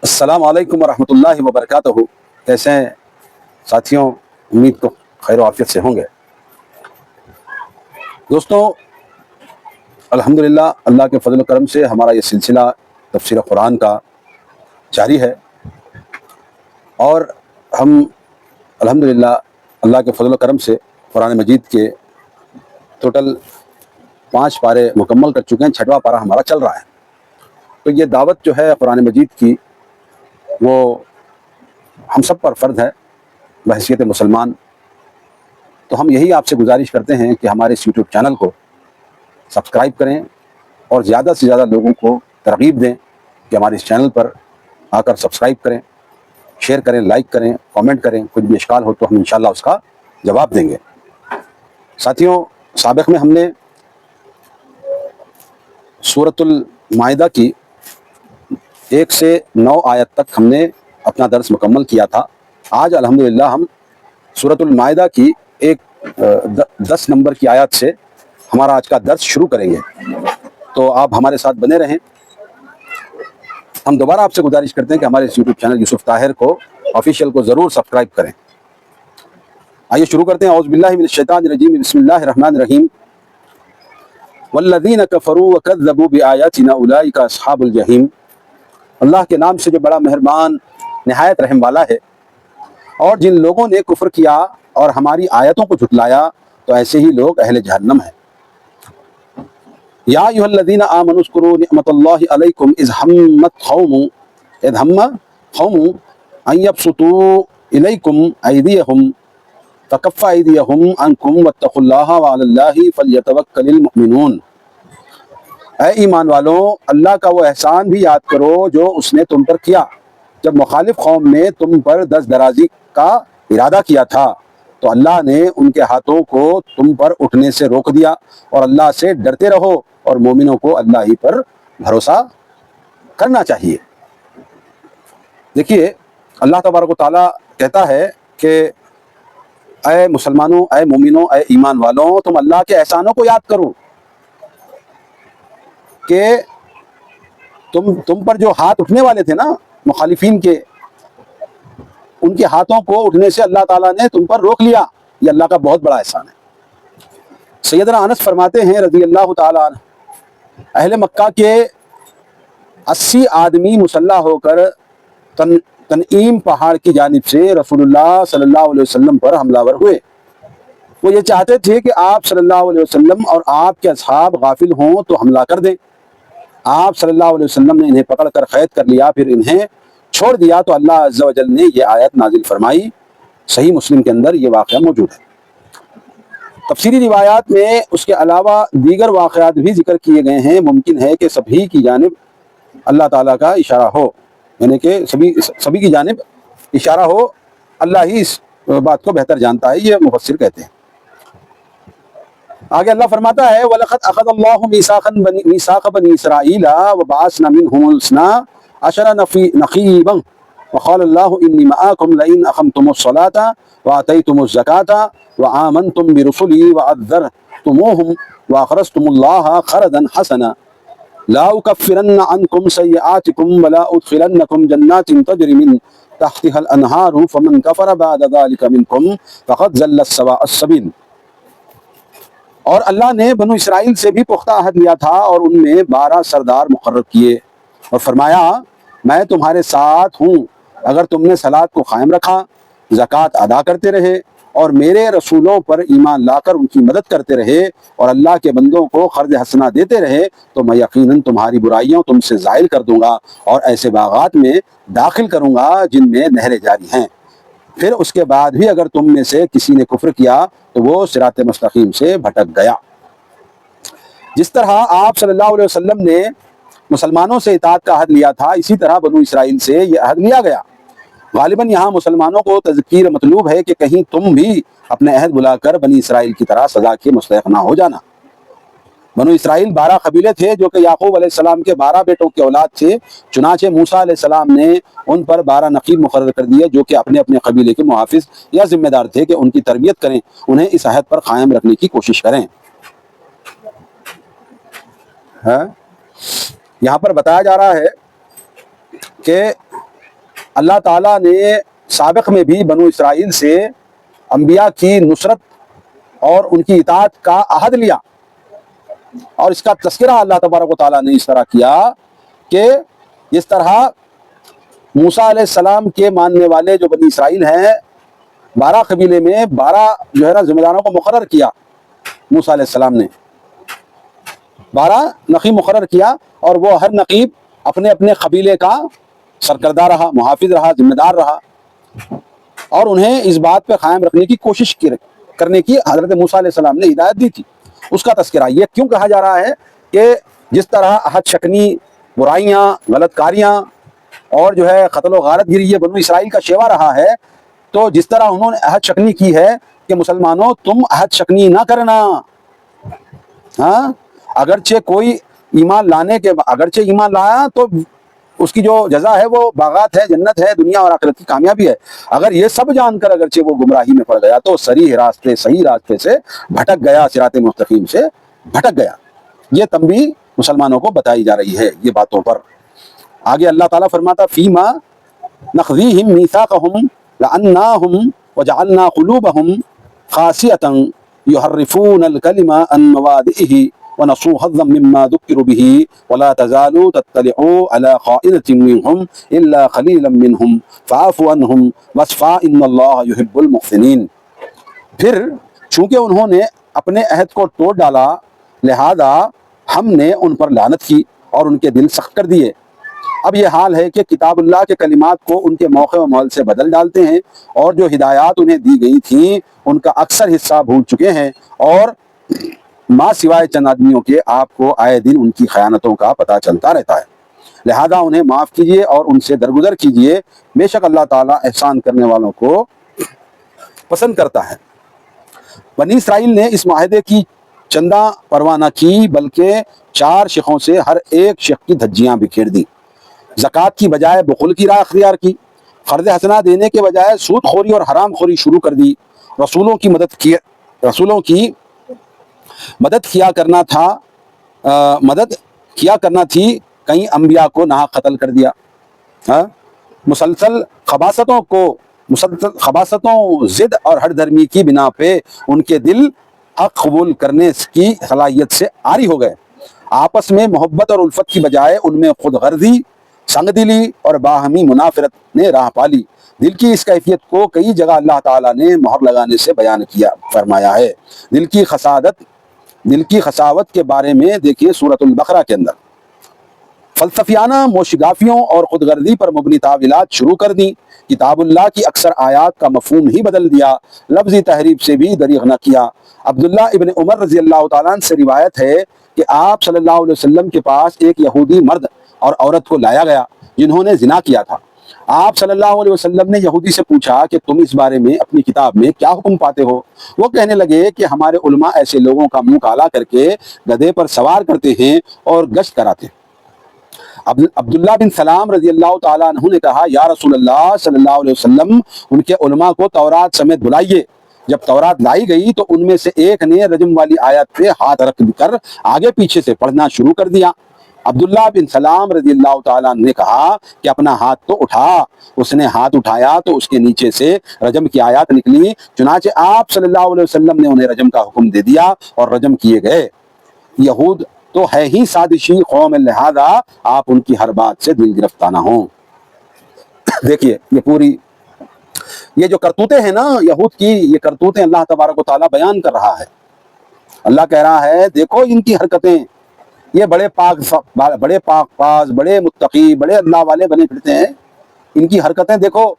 السلام علیکم ورحمۃ اللہ وبرکاتہ۔ کیسے ہیں ساتھیوں؟ امید تو خیر و عافیت سے ہوں گے۔ دوستوں، الحمدللہ اللہ کے فضل و کرم سے ہمارا یہ سلسلہ تفسیر قرآن کا جاری ہے، اور ہم الحمدللہ اللہ کے فضل و کرم سے قرآن مجید کے ٹوٹل 5 پارے مکمل کر چکے ہیں۔ 6واں پارہ ہمارا چل رہا ہے۔ تو یہ دعوت جو ہے قرآن مجید کی، وہ ہم سب پر فرض ہے بحیثیت مسلمان۔ تو ہم یہی آپ سے گزارش کرتے ہیں کہ ہمارے اس یوٹیوب چینل کو سبسکرائب کریں اور زیادہ سے زیادہ لوگوں کو ترغیب دیں کہ ہمارے اس چینل پر آ کر سبسکرائب کریں، شیئر کریں، لائک کریں، کامنٹ کریں۔ کچھ بھی اشکال ہو تو ہم انشاءاللہ اس کا جواب دیں گے۔ ساتھیوں، سابق میں ہم نے سورۃ المائدہ کی 1 سے 9 آیت تک ہم نے اپنا درس مکمل کیا تھا۔ آج الحمدللہ ہم سورۃ المائدہ کی 10 نمبر کی آیت سے ہمارا آج کا درس شروع کریں گے۔ تو آپ ہمارے ساتھ بنے رہیں۔ ہم دوبارہ آپ سے گزارش کرتے ہیں کہ ہمارے اس یوٹیوب چینل یوسف طاہر کو آفیشیل کو ضرور سبسکرائب کریں۔ آئیے شروع کرتے ہیں۔ اعوذ باللہ من الشیطان الرجیم، بسم اللہ الرحمن الرحیم۔ والذین کفروا وکذبوا بآیاتنا اولئک اصحاب الجحیم۔ اللہ کے نام سے جو بڑا مہربان نہایت رحم والا ہے، اور جن لوگوں نے کفر کیا اور ہماری آیتوں کو جھٹلایا تو ایسے ہی لوگ اہل جہنم ہیں۔ یا ایھا الذین آمنوا اذکروا نعمت اللہ علیکم اذ ہم قوم ان یبسطوا الیکم ایدیہم فکف ایدیہم عنکم واتقوا اللہ وعلی اللہ فلیتوکل المؤمنون۔ اے ایمان والوں، اللہ کا وہ احسان بھی یاد کرو جو اس نے تم پر کیا جب مخالف قوم نے تم پر دست درازی کا ارادہ کیا تھا، تو اللہ نے ان کے ہاتھوں کو تم پر اٹھنے سے روک دیا، اور اللہ سے ڈرتے رہو، اور مومنوں کو اللہ ہی پر بھروسہ کرنا چاہیے۔ دیکھیے، اللہ تبارک و تعالیٰ کہتا ہے کہ اے مسلمانوں، اے مومنوں، اے ایمان والوں، تم اللہ کے احسانوں کو یاد کرو کہ تم پر جو ہاتھ اٹھنے والے تھے نا مخالفین کے، ان کے ہاتھوں کو اٹھنے سے اللہ تعالیٰ نے تم پر روک لیا۔ یہ اللہ کا بہت بڑا احسان ہے۔ سیدنا انس فرماتے ہیں رضی اللہ تعالیٰ عنہ، اہل مکہ کے 80 آدمی مسلح ہو کر تنعیم پہاڑ کی جانب سے رسول اللہ صلی اللہ علیہ وسلم پر حملہ ور ہوئے۔ وہ یہ چاہتے تھے کہ آپ صلی اللہ علیہ وسلم اور آپ کے اصحاب غافل ہوں تو حملہ کر دیں۔ آپ صلی اللہ علیہ وسلم نے انہیں پکڑ کر قید کر لیا، پھر انہیں چھوڑ دیا تو اللہ عز و جل نے یہ آیت نازل فرمائی۔ صحیح مسلم کے اندر یہ واقعہ موجود ہے۔ تفسیری روایات میں اس کے علاوہ دیگر واقعات بھی ذکر کیے گئے ہیں۔ ممکن ہے کہ سبھی کی جانب اللہ تعالیٰ کا اشارہ ہو، یعنی کہ سبھی کی جانب اشارہ ہو، اللہ ہی اس بات کو بہتر جانتا ہے، یہ مفسر کہتے ہیں۔ آگے اللہ فرماتا ہے وَلَقَدْ أَخَذَ اللَّهُ مِيثَاقَ بَنِي إِسْرَائِيلَ وَبَعَثْنَا مِنْهُمُ اثْنَا عَشَرَ نَقِيبًا وَقَالَ اللَّهُ إِنِّي مَعَكُمْ لَئِنْ أَقَمْتُمُ الصَّلَاةَ وَآتَيْتُمُ الزَّكَاةَ وَآمَنْتُمْ بِرُسُلِي وَعَزَّرْتُمُوهُمْ وَأَقْرَضْتُمُ اللَّهَ قَرْضًا حَسَنًا لَا أُكَفِّرَنَّ عَنْكُمْ سَيِّئَاتِكُمْ وَلَا أُدْخِلَنَّكُمْ جَنَّاتٍ تَجْرِي مِنْ تَحْتِهَا الْأَنْهَارُ فَمَنْ كَفَرَ بَعْدَ ذَلِكَ مِنْكُمْ فَقَدْ ضَلَّ سَوَاءَ السَّبِيلِ۔ اور اللہ نے بنو اسرائیل سے بھی پختہ عہد لیا تھا، اور ان میں 12 سردار مقرر کیے، اور فرمایا میں تمہارے ساتھ ہوں اگر تم نے صلاۃ کو قائم رکھا، زکوٰۃ ادا کرتے رہے، اور میرے رسولوں پر ایمان لا کر ان کی مدد کرتے رہے، اور اللہ کے بندوں کو قرض حسنہ دیتے رہے، تو میں یقیناً تمہاری برائیوں تم سے زائل کر دوں گا، اور ایسے باغات میں داخل کروں گا جن میں نہریں جاری ہیں۔ پھر اس کے بعد بھی اگر تم میں سے کسی نے کفر کیا تو وہ صراط مستقیم سے بھٹک گیا۔ جس طرح آپ صلی اللہ علیہ وسلم نے مسلمانوں سے اطاعت کا عہد لیا تھا، اسی طرح بنو اسرائیل سے یہ عہد لیا گیا۔ غالباً یہاں مسلمانوں کو تذکیر مطلوب ہے کہ کہیں تم بھی اپنے عہد بلا کر بنی اسرائیل کی طرح سزا کے مستحق نہ ہو جانا۔ بنو اسرائیل 12 قبیلے تھے جو کہ یعقوب علیہ السلام کے 12 بیٹوں کی اولاد تھے، چنانچہ موسیٰ علیہ السلام نے ان پر 12 نقیب مقرر کر دیے جو کہ اپنے اپنے قبیلے کے محافظ یا ذمہ دار تھے کہ ان کی تربیت کریں، انہیں اس عہد پر قائم رکھنے کی کوشش کریں۔ یہاں پر بتایا جا رہا ہے کہ اللہ تعالیٰ نے سابق میں بھی بنو اسرائیل سے انبیاء کی نصرت اور ان کی اطاعت کا عہد لیا، اور اس کا تذکرہ اللہ تبارک و تعالیٰ نے اس طرح کیا کہ جس طرح موسیٰ علیہ السلام کے ماننے والے جو بنی اسرائیل ہیں 12 قبیلے میں 12 جو ہے نا ذمہ داروں کو مقرر کیا، موسیٰ علیہ السلام نے 12 نقیب مقرر کیا، اور وہ ہر نقیب اپنے اپنے قبیلے کا سرکردہ رہا، محافظ رہا، ذمہ دار رہا، اور انہیں اس بات پہ قائم رکھنے کی کوشش کرنے کی حضرت موسیٰ علیہ السلام نے ہدایت دی تھی۔ اس کا تذکرہ یہ کیوں کہا جا رہا ہے کہ جس طرح عہد شکنی، برائیاں، غلط کاریاں اور جو ہے قتل و غارت گری یہ بنو اسرائیل کا شیوا رہا ہے، تو جس طرح انہوں نے عہد شکنی کی ہے کہ مسلمانوں تم عہد شکنی نہ کرنا، ہاں اگرچہ کوئی ایمان لانے کے اگرچہ ایمان لایا تو اس کی جو جزا ہے وہ باغات ہے، جنت ہے، دنیا اور آخرت کی کامیابی ہے، اگر یہ سب جان کر اگرچہ وہ گمراہی میں پڑ گیا تو صحیح راستے سے بھٹک گیا، صراط مستقیم سے بھٹک گیا۔ یہ تنبیہ مسلمانوں کو بتائی جا رہی ہے یہ باتوں پر۔ آگے اللہ تعالیٰ فرماتا فیما نقضیہم میثاقہم لعناہم وجعلنا قلوبہم قاسیۃ یحرفون الکلم عن مواضعہ ونسوا حظا مما ذکروا به ولا تزال تطلع على خائنة منهم الا قليلا منهم فاعف عنهم واصفح ان اللہ يحب المحسنین۔ پھر چونکہ انہوں نے اپنے عہد کو توڑ ڈالا لہذا ہم نے ان پر لعنت کی اور ان کے دل سخت کر دیے۔ اب یہ حال ہے کہ کتاب اللہ کے کلمات کو ان کے موقع و محل سے بدل ڈالتے ہیں، اور جو ہدایات انہیں دی گئی تھیں ان کا اکثر حصہ بھول چکے ہیں، اور ماں سوائے چند آدمیوں کے آپ کو آئے دن ان کی خیانتوں کا پتہ چلتا رہتا ہے، لہذا انہیں معاف کیجیے اور ان سے درگزر کیجیے، بے شک اللہ تعالیٰ احسان کرنے والوں کو پسند کرتا ہے۔ بنی اسرائیل نے اس معاہدے کی چندہ پرواہ نہ کی بلکہ 4 شقوں سے ہر ایک شق کی دھجیاں بکھیر دی، زکوٰۃ کی بجائے بخل کی راہ اختیار کی، قرض حسنہ دینے کے بجائے سود خوری اور حرام خوری شروع کر دی، رسولوں کی مدد کیا کرنا تھی، کئی انبیاء کو ناحق قتل کر دیا، مسلسل خباثتوں ضد اور ہر دھرمی کی بنا پہ ان کے دل حق قبول کرنے کی صلاحیت سے عاری ہو گئے، آپس میں محبت اور الفت کی بجائے ان میں خود غرضی، سنگ دلی اور باہمی منافرت نے راہ پالی۔ دل کی اس کیفیت کو کئی جگہ اللہ تعالیٰ نے مہر لگانے سے بیان فرمایا ہے۔ دل کی خساوت کے بارے میں دیکھیے سورۃ البقرہ کے اندر۔ فلسفیانہ موشگافیوں اور خود غرضی پر مبنی تعویلات شروع کر دیں، کتاب اللہ کی اکثر آیات کا مفہوم ہی بدل دیا، لفظی تحریف سے بھی دریغ نہ کیا۔ عبداللہ ابن عمر رضی اللہ تعالیٰ عنہ سے روایت ہے کہ آپ صلی اللہ علیہ وسلم کے پاس ایک یہودی مرد اور عورت کو لایا گیا جنہوں نے زنا کیا تھا۔ آپ صلی اللہ علیہ وسلم نے یہودی سے پوچھا کہ تم اس بارے میں اپنی کتاب میں کیا حکم پاتے ہو؟ وہ کہنے لگے کہ ہمارے علماء ایسے لوگوں کا منہ کالا کر کے گدھے پر سوار کرتے ہیں اور گشت کراتے ہیں۔ عبداللہ بن سلام رضی اللہ تعالیٰ عنہ نے کہا یا رسول اللہ صلی اللہ علیہ وسلم ان کے علماء کو تورات سمیت بلائیے۔ جب تورات لائی گئی تو ان میں سے ایک نے رجم والی آیت پہ ہاتھ رکھ کر آگے پیچھے سے پڑھنا شروع کر دیا۔ عبداللہ بن سلام رضی اللہ تعالیٰ عنہ نے کہا کہ اپنا ہاتھ تو اٹھا۔ اس نے ہاتھ اٹھایا تو اس کے نیچے سے رجم کی آیات نکلی، چنانچہ آپ صلی اللہ علیہ وسلم نے انہیں رجم کا حکم دے دیا اور رجم کیے گئے۔ یہود تو ہے ہی سازشی قوم، لہذا آپ ان کی ہر بات سے دل گرفتہ نہ ہوں۔ دیکھیے یہ جو کرتوتیں ہیں نا یہود کی، یہ کرتوتیں اللہ تبارک و تعالیٰ بیان کر رہا ہے۔ اللہ کہہ رہا ہے دیکھو ان کی حرکتیں، یہ بڑے پاک باز، بڑے متقی، بڑے اللہ والے بنے پھرتے ہیں، ان کی حرکتیں دیکھو۔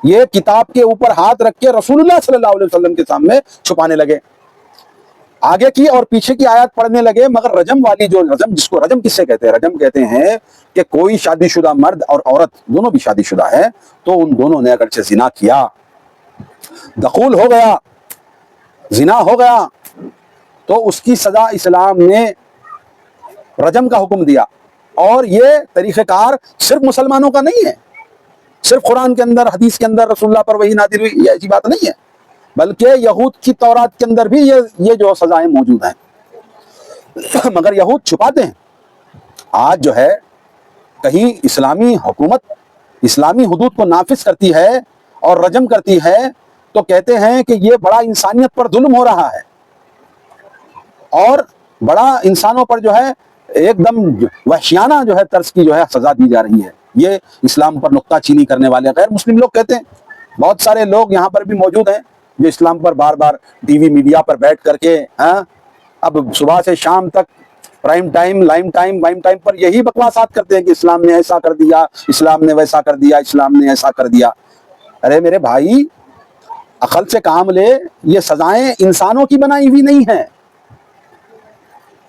یہ کتاب کے اوپر ہاتھ رکھ کے رسول اللہ صلی اللہ علیہ وسلم کے سامنے چھپانے لگے، آگے کی اور پیچھے کی آیات پڑھنے لگے، مگر رجم والی جو جس کو رجم کس سے کہتے ہیں؟ رجم کہتے ہیں کہ کوئی شادی شدہ مرد اور عورت دونوں بھی شادی شدہ ہے تو ان دونوں نے اگرچہ زنا کیا، دخول ہو گیا، زنا ہو گیا، تو اس کی سزا اسلام نے رجم کا حکم دیا۔ اور یہ طریقہ کار صرف مسلمانوں کا نہیں ہے، صرف قرآن کے اندر، حدیث کے اندر رسول اللہ پر وحی نازل ہوئی یہ ایسی بات نہیں ہے، بلکہ یہود کی تورات کے اندر بھی یہ جو سزائیں موجود ہیں، مگر یہود چھپاتے ہیں۔ آج جو ہے کہیں اسلامی حکومت اسلامی حدود کو نافذ کرتی ہے اور رجم کرتی ہے تو کہتے ہیں کہ یہ بڑا انسانیت پر ظلم ہو رہا ہے اور بڑا انسانوں پر جو ہے ایک دم وحشیانہ جو ہے طرز کی جو ہے سزا دی جا رہی ہے. یہ اسلام پر نکتہ چینی کرنے والے غیر مسلم لوگ کہتے ہیں. بہت سارے لوگ یہاں پر بھی موجود ہیں جو اسلام پر بار بار ٹی وی میڈیا پر بیٹھ کر کے اب صبح سے شام تک پرائم ٹائم لائم ٹائم پر یہی بکواسات کرتے ہیں کہ اسلام نے ایسا کر دیا, اسلام نے ویسا کر دیا, اسلام نے ایسا کر دیا. ارے میرے بھائی, عقل سے کام لے. یہ سزائیں انسانوں کی بنائی ہوئی نہیں ہیں.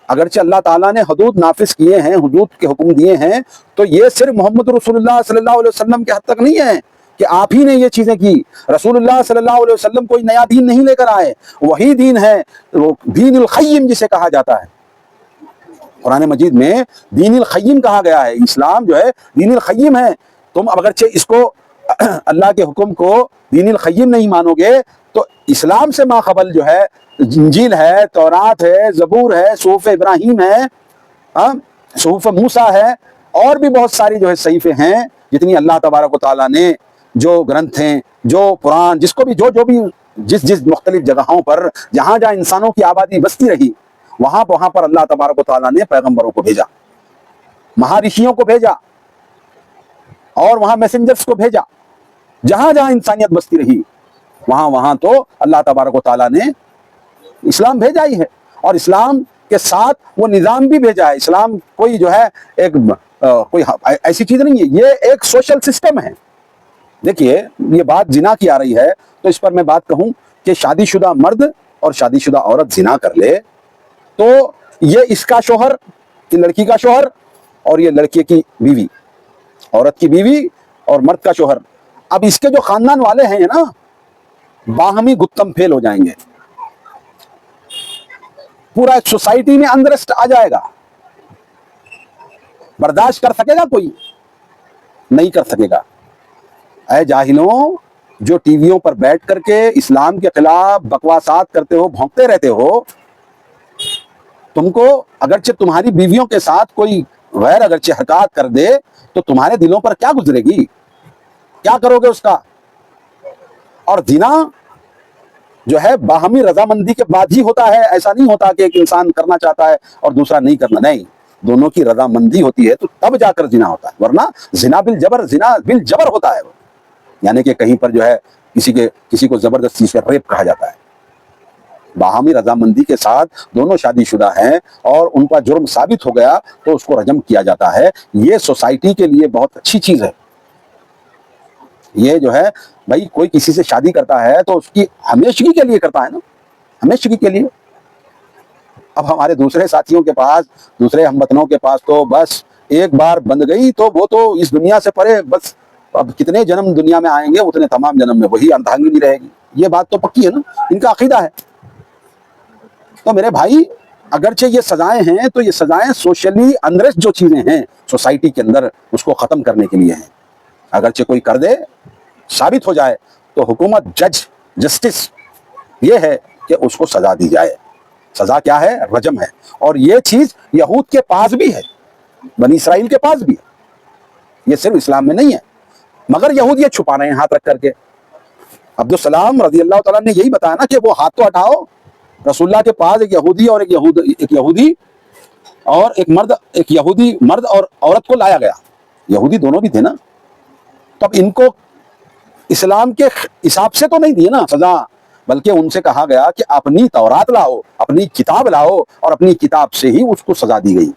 اگرچہ اللہ تعالیٰ نے حدود نافذ کیے ہیں, حدود کے حکم دیے ہیں, تو یہ صرف محمد رسول اللہ صلی اللہ علیہ وسلم کے حد تک نہیں ہے کہ آپ ہی نے یہ چیزیں کی. رسول اللہ صلی اللہ علیہ وسلم کوئی نیا دین نہیں لے کر آئے, وہی دین ہے, وہ دین القیم جسے کہا جاتا ہے. قرآن مجید میں دین القیم کہا گیا ہے. اسلام جو ہے دین القیم ہے. تم اگرچہ اس کو اللہ کے حکم کو دین القیم نہیں مانو گے تو اسلام سے ماقبل جو ہے انجیل ہے, تورات ہے, زبور ہے, صحف ابراہیم ہے, صحف موسیٰ ہے, اور بھی بہت ساری جو ہے صحیفے ہیں جتنی اللہ تبارک و تعالیٰ نے جو گرنتھ ہیں, جو قرآن, جس کو بھی جو بھی جس مختلف جگہوں پر جہاں جہاں انسانوں کی آبادی بستی رہی وہاں پر اللہ تبارک و تعالیٰ نے پیغمبروں کو بھیجا, مہارشیوں کو بھیجا, اور وہاں میسنجرز کو بھیجا. جہاں جہاں انسانیت بستی رہی وہاں تو اللہ تبارک و تعالیٰ نے اسلام بھیجا ہی ہے, اور اسلام کے ساتھ وہ نظام بھی بھیجا ہے. اسلام کوئی جو ہے ایک کوئی ایسی چیز نہیں ہے, یہ ایک سوشل سسٹم ہے. دیکھیے, یہ بات زنا کی آ رہی ہے تو اس پر میں بات کہوں کہ شادی شدہ مرد اور شادی شدہ عورت زنا کر لے تو یہ اس کا شوہر, یہ لڑکی کا شوہر, اور یہ لڑکے کی بیوی, عورت کی بیوی اور مرد کا شوہر. اب اس کے جو خاندان والے ہیں نا, باہمی گتم پھیل ہو جائیں گے. پورا ایک سوسائٹی میں انرسٹ آ جائے گا. برداشت کر سکے گا کوئی؟ نہیں کر سکے گا. اے جاہلوں, جو ٹی ویوں پر بیٹھ کر کے اسلام کے خلاف بکواسات کرتے ہو, بھونکتے رہتے ہو, تم کو اگرچہ تمہاری بیویوں کے ساتھ کوئی غیر اگرچہ حرکات کر دے تو تمہارے دلوں پر کیا گزرے گی, کیا کرو گے اس کا؟ اور زنا جو ہے باہمی رضامندی کے بعد ہی ہوتا ہے. ایسا نہیں ہوتا کہ ایک انسان کرنا چاہتا ہے اور دوسرا نہیں کرنا, نہیں, دونوں کی رضامندی ہوتی ہے تو تب جا کر زنا ہوتا ہے, ورنہ زنا بالجبر ہوتا ہے. وہ یعنی کہ کہیں پر جو ہے کسی کو زبردستی سے ریپ کہا جاتا ہے. باہمی رضامندی کے ساتھ دونوں شادی شدہ ہیں اور ان کا جرم ثابت ہو گیا تو اس کو رجم کیا جاتا ہے. یہ سوسائٹی کے لیے بہت اچھی چیز ہے. یہ جو ہے بھائی, کوئی کسی سے شادی کرتا ہے تو اس کی ہمیشگی کے لیے کرتا ہے نا, ہمیشگی کے لیے. اب ہمارے دوسرے ساتھیوں کے پاس, دوسرے ہم وطنوں کے پاس تو بس ایک بار بند گئی تو وہ تو اس دنیا سے پرے, بس اب کتنے جنم دنیا میں آئیں گے اتنے تمام جنم میں وہی اردھانگنی رہے گی. یہ بات تو پکی ہے نا, ان کا عقیدہ ہے. تو میرے بھائی, اگرچہ یہ سزائیں ہیں تو یہ سزائیں سوشلی انریسٹ جو چیزیں ہیں سوسائٹی کے اندر اس کو ختم کرنے کے لیے ہیں. اگرچہ کوئی کر دے, ثابت ہو جائے تو حکومت, جسٹس یہ ہے کہ اس کو سزا دی جائے. سزا کیا ہے؟ رجم ہے. اور یہ چیز یہود کے پاس بھی ہے, بنی اسرائیل کے پاس بھی ہے, یہ صرف اسلام میں نہیں ہے. مگر یہود یہ چھپا رہے ہیں ہاتھ رکھ کر کے. عبدالسلام رضی اللہ تعالیٰ نے یہی بتایا نا کہ وہ ہاتھ تو ہٹاؤ. رسول اللہ کے پاس ایک یہودی اور ایک یہودی مرد اور عورت کو لایا گیا. یہودی دونوں بھی تھے نا. تو اب ان کو اسلام کے حساب سے تو نہیں دی نا سزا, بلکہ ان سے کہا گیا کہ اپنی تورات لاؤ, اپنی کتاب لاؤ, اور اپنی کتاب سے ہی اس کو سزا دی گئی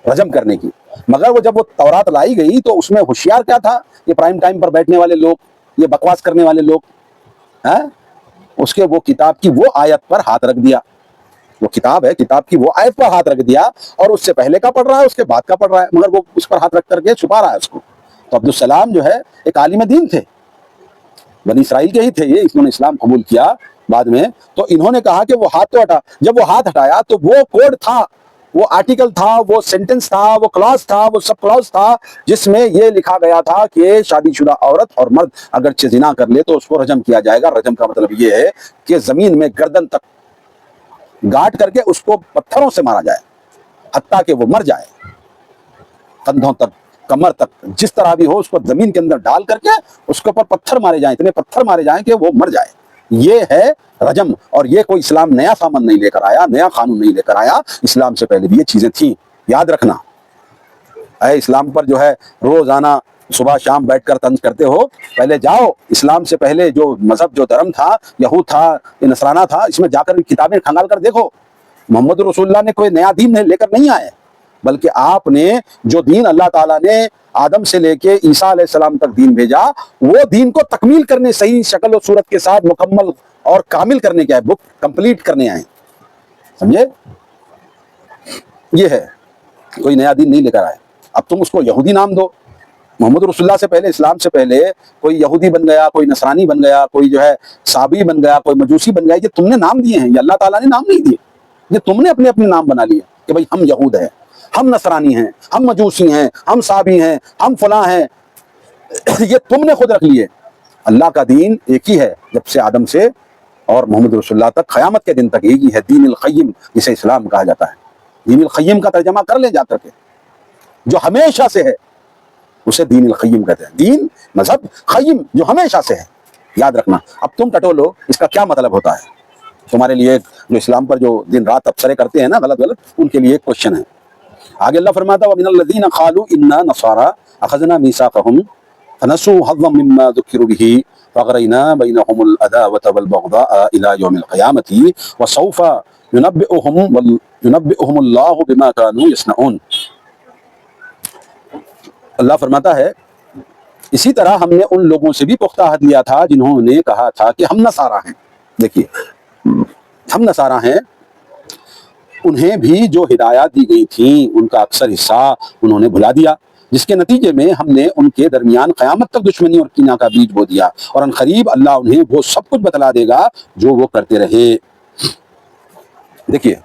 رجم کرنے کی. مگر جب وہ تورات لائی گئی تو اس میں ہوشیار کیا تھا؟ یہ پرائم ٹائم پر بیٹھنے والے لوگ, یہ بکواس کرنے والے لوگ, اس کے وہ کتاب کی وہ آیت پر ہاتھ رکھ دیا. وہ کتاب ہے, کتاب کی وہ آیت پر ہاتھ رکھ دیا, اور اس سے پہلے کا پڑھ رہا ہے, اس کے بعد کا پڑھ رہا ہے, مگر وہ اس پر ہاتھ رکھ کر کے چھپا رہا ہے اس کو. تو عبدالسلام جو ہے ایک عالم دین تھے, بنی اسرائیل کے ہی تھے یہ, انہوں نے اسلام قبول کیا بعد میں. تو انہوں نے کہا کہ وہ ہاتھ تو ہٹا. جب وہ ہاتھ ہٹایا تو وہ کوڈ تھا, وہ آرٹیکل تھا, وہ سینٹنس تھا, وہ کلاس تھا, وہ سب کلاس تھا, جس میں یہ لکھا گیا تھا کہ شادی شدہ عورت اور مرد اگرچہ زنا کر لے تو اس کو رجم کیا جائے گا. رجم کا مطلب یہ ہے کہ زمین میں گردن تک گاٹ کر کے اس کو پتھروں سے مارا جائے حتیٰ کہ وہ مر جائے, کندھوں تک کمر تک جس طرح بھی ہو اس کو زمین کے اندر ڈال کر کے اس کے اوپر پتھر مارے جائیں، اتنے پتھر مارے جائیں کہ وہ مر جائے. یہ ہے رجم. اور یہ کوئی اسلام نیا سامان نہیں لے کر آیا، نیا قانون نہیں لے کر آیا، اسلام سے پہلے بھی یہ چیزیں تھیں. یاد رکھنا. اے اسلام پر جو ہے روزانہ صبح شام بیٹھ کر طنز کرتے ہو، پہلے جاؤ اسلام سے پہلے جو مذہب جو دھرم تھا، یہود تھا، نصرانہ تھا، اس میں جا کر کتابیں کھنگال کر دیکھو. محمد رسول اللہ نے کوئی نیا دین لے کر نہیں آئے، بلکہ آپ نے جو دین اللہ تعالیٰ نے آدم سے لے کے عیسیٰ علیہ السلام تک دین بھیجا، وہ دین کو تکمیل کرنے، صحیح شکل و صورت کے ساتھ مکمل اور کامل کرنے کے بک کمپلیٹ کرنے آئے. سمجھے؟ یہ ہے، کوئی نیا دین نہیں لے کر آئے. اب تم اس کو یہودی نام دو. محمد رسول اللہ سے پہلے، اسلام سے پہلے کوئی یہودی بن گیا، کوئی نصرانی بن گیا، کوئی جو ہے صابی بن گیا، کوئی مجوسی بن گیا. یہ تم نے نام دیے ہیں، یہ اللہ تعالیٰ نے نام نہیں دیے. یہ تم نے اپنے نام بنا لیے کہ بھائی ہم یہود ہیں، ہم نصرانی ہیں، ہم مجوسی ہیں، ہم صابی ہیں، ہم فلاں ہیں. یہ تم نے خود رکھ لیے. اللہ کا دین ایک ہی ہے، جب سے آدم سے اور محمد رسول اللہ تک، قیامت کے دن تک ایک ہی ہے. دین القیم جسے اسلام کہا جاتا ہے. دین القیم کا ترجمہ کر لیں جا کر کے، جو ہمیشہ سے ہے اسے دین القیم کہتے ہیں. دین مذہب قیم جو ہمیشہ سے ہے. یاد رکھنا. اب تم ٹٹولو اس کا کیا مطلب ہوتا ہے. تمہارے لیے جو اسلام پر جو دن رات تبصرے کرتے ہیں نا غلط ان کے لیے ایک کوشچن ہے. آگے اللہ فرماتا وَمِنَ الَّذِينَ قَالُوا إِنَّا نَصَارَىٰ أَخَذْنَا مِيثَاقَهُمْ فَنَسُوا حَظًّا مِّمَّا ذُكِّرُوا بِهِ فَأَغْرَيْنَا بَيْنَهُمُ الْعَدَاوَةَ وَالْبَغْضَاءَ إِلَىٰ يَوْمِ الْقِيَامَةِ وَسَوْفَ يُنَبِّئُهُمُ اللَّهُ بِمَا كَانُوا يَصْنَعُونَ. اللہ فرماتا ہے اسی طرح ہم نے ان لوگوں سے بھی پختہ عہد لیا تھا جنہوں نے کہا تھا کہ ہم نصارہ ہیں. دیکھیے ہم نصارہ ہیں، انہیں بھی جو ہدایات دی گئی تھیں ان کا اکثر حصہ انہوں نے بھلا دیا، جس کے نتیجے میں ہم نے ان کے درمیان قیامت تک دشمنی اور کینہ کا بیج بو دیا، اور ان قریب اللہ انہیں وہ سب کچھ بتلا دے گا جو وہ کرتے رہے. دیکھیے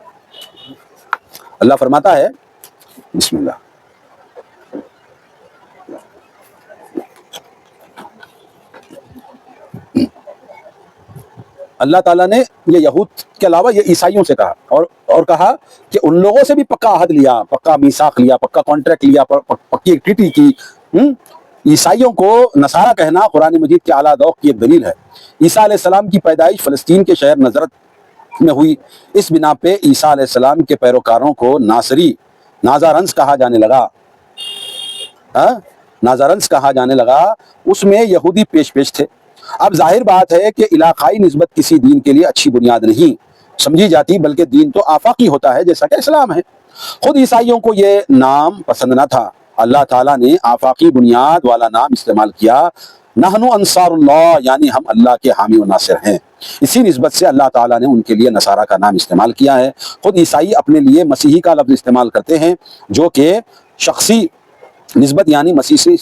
اللہ فرماتا ہے، بسم اللہ، اللہ تعالیٰ نے یہ یہود کے علاوہ یہ عیسائیوں سے کہا اور کہا کہ ان لوگوں سے بھی پکا عہد لیا، پکا میثاق لیا، پکا کانٹریکٹ لیا، پکی ایک ٹریٹی کی. عیسائیوں کو نصارہ کہنا قرآن مجید کے اعلیٰ ذوق کی ایک دلیل ہے. عیسیٰ علیہ السلام کی پیدائش فلسطین کے شہر نزرت میں ہوئی. اس بنا پہ عیسیٰ علیہ السلام کے پیروکاروں کو نازارنس کہا جانے لگا. نازارنس کہا جانے لگا. اس میں یہودی پیش تھے. اب ظاہر بات ہے کہ علاقائی نسبت کسی دین کے لیے اچھی بنیاد نہیں سمجھی جاتی، بلکہ دین تو آفاقی ہوتا ہے جیسا کہ اسلام ہے. خود عیسائیوں کو یہ نام پسند نہ تھا. اللہ تعالیٰ نے آفاقی بنیاد والا نام استعمال کیا. نحن انصار اللہ، یعنی ہم اللہ کے حامی و ناصر ہیں. اسی نسبت سے اللہ تعالیٰ نے ان کے لیے نصارہ کا نام استعمال کیا ہے. خود عیسائی اپنے لیے مسیحی کا لفظ استعمال کرتے ہیں، جو کہ شخصی نسبت یعنی مسیحی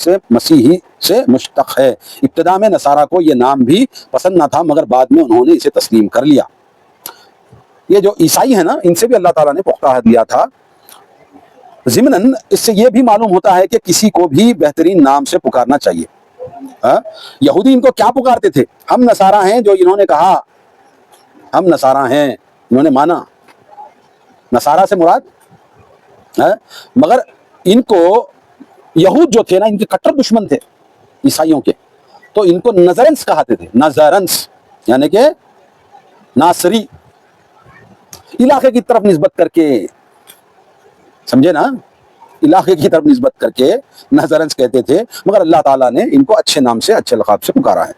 سے مشتق ہے. ابتدا میں نصارہ کو یہ نام بھی پسند نہ تھا، مگر بعد میں انہوں نے اسے تسلیم کر لیا. یہ جو عیسائی ہیں نا، ان سے بھی اللہ تعالیٰ نے پختہ عہد لیا تھا. ضمناً اس سے یہ بھی معلوم ہوتا ہے کہ کسی کو بھی بہترین نام سے پکارنا چاہیے. یہودی ان کو کیا پکارتے تھے؟ ہم نصارہ ہیں. جو انہوں نے کہا ہم نصارہ ہیں، انہوں نے مانا نصارہ سے مراد، مگر ان کو یہود جو تھے نا، ان کے کٹر دشمن تھے عیسائیوں کے، تو ان کو نظرنس کہتے تھے. نظرنس یعنی کہ ناصری، علاقے کی طرف نسبت کر کے، سمجھے نا، علاقے کی طرف نسبت کر کے نظرنس کہتے تھے. مگر اللہ تعالیٰ نے ان کو اچھے نام سے، اچھے لقب سے پکارا ہے.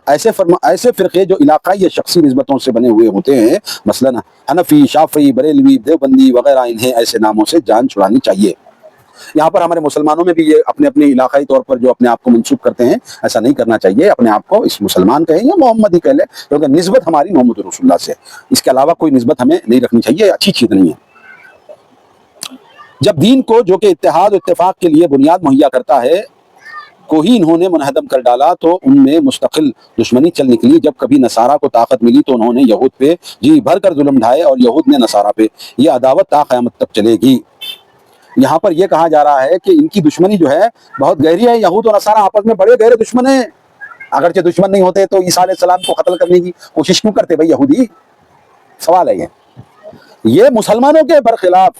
ایسے فرقے جو علاقائی یا شخصی نسبتوں سے بنے ہوئے ہوتے ہیں، مثلا حنفی، شافعی، بریلوی، دیوبندی وغیرہ، انہیں ایسے ناموں سے جان چھڑانی چاہیے. یہاں پر ہمارے مسلمانوں میں بھی یہ اپنے علاقائی طور پر جو اپنے آپ کو منسوب کرتے ہیں، ایسا نہیں کرنا چاہیے. اپنے آپ کو اس مسلمان کہیں یا محمدی کہہ لیں، کیونکہ نسبت ہماری محمد رسول اللہ سے، اس کے علاوہ کوئی نسبت ہمیں نہیں رکھنی چاہیے. اچھی چیز نہیں ہے. جب دین کو، جو کہ اتحاد و اتفاق کے لیے بنیاد مہیا کرتا ہے، کو ہی انہوں نے منہدم کر ڈالا، تو ان میں مستقل دشمنی چل نکلی. جب کبھی نصارہ کو طاقت ملی تو انہوں نے یہود پہ جی بھر کر ظلم ڈھائے، اور یہود نے نصارہ پہ. یہ عداوت تا قیامت تک چلے گی. یہاں پر یہ کہا جا رہا ہے کہ ان کی دشمنی جو ہے بہت گہری ہے. یہود و نصارہ آپس میں بڑے گہرے دشمن ہیں. اگرچہ دشمن نہیں ہوتے تو عیسیٰ علیہ السلام کو قتل کرنے کی کوشش کیوں کرتے بھائی یہودی؟ سوال ہے یہ مسلمانوں کے برخلاف